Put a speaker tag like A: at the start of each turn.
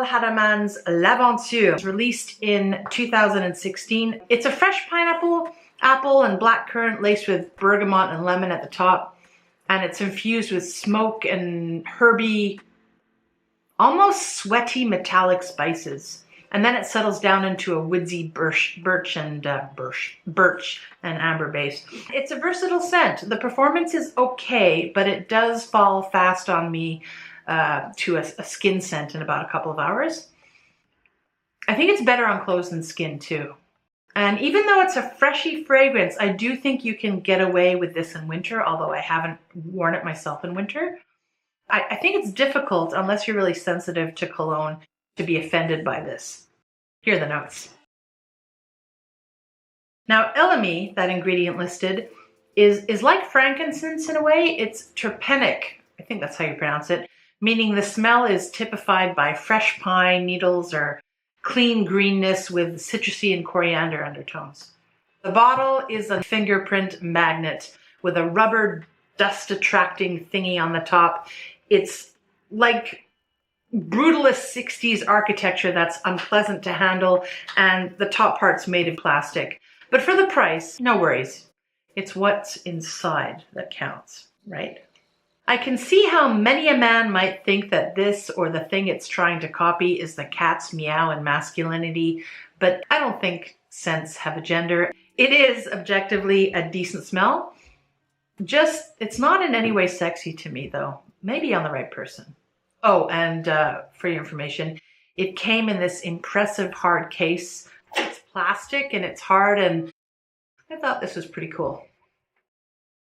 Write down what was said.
A: Haramain's L'Aventure. It's released in 2016. It's a fresh pineapple, apple, and blackcurrant laced with bergamot and lemon at the top. And it's infused with smoke and herby, almost sweaty metallic spices. And then it settles down into a woodsy birch and amber base. It's a versatile scent. The performance is okay, but it does fall fast on me to a skin scent in about a couple of hours. I think it's better on clothes than skin too. And even though it's a freshy fragrance, I do think you can get away with this in winter, although I haven't worn it myself in winter. I think it's difficult, unless you're really sensitive to cologne, to be offended by this. Here are the notes. Now, elemi, that ingredient listed, is like frankincense in a way. It's terpenic, I think that's how you pronounce it, meaning the smell is typified by fresh pine needles or clean greenness with citrusy and coriander undertones. The bottle is a fingerprint magnet with a rubber dust-attracting thingy on the top. It's like brutalist 60s architecture that's unpleasant to handle, and the top part's made of plastic. But for the price, no worries. It's what's inside that counts, right? I can see how many a man might think that this or the thing it's trying to copy is the cat's meow and masculinity, but I don't think scents have a gender. It is objectively a decent smell. Just, it's not in any way sexy to me though. Maybe on the right person. Oh, and for your information, it came in this impressive hard case. It's plastic and it's hard, and I thought this was pretty cool.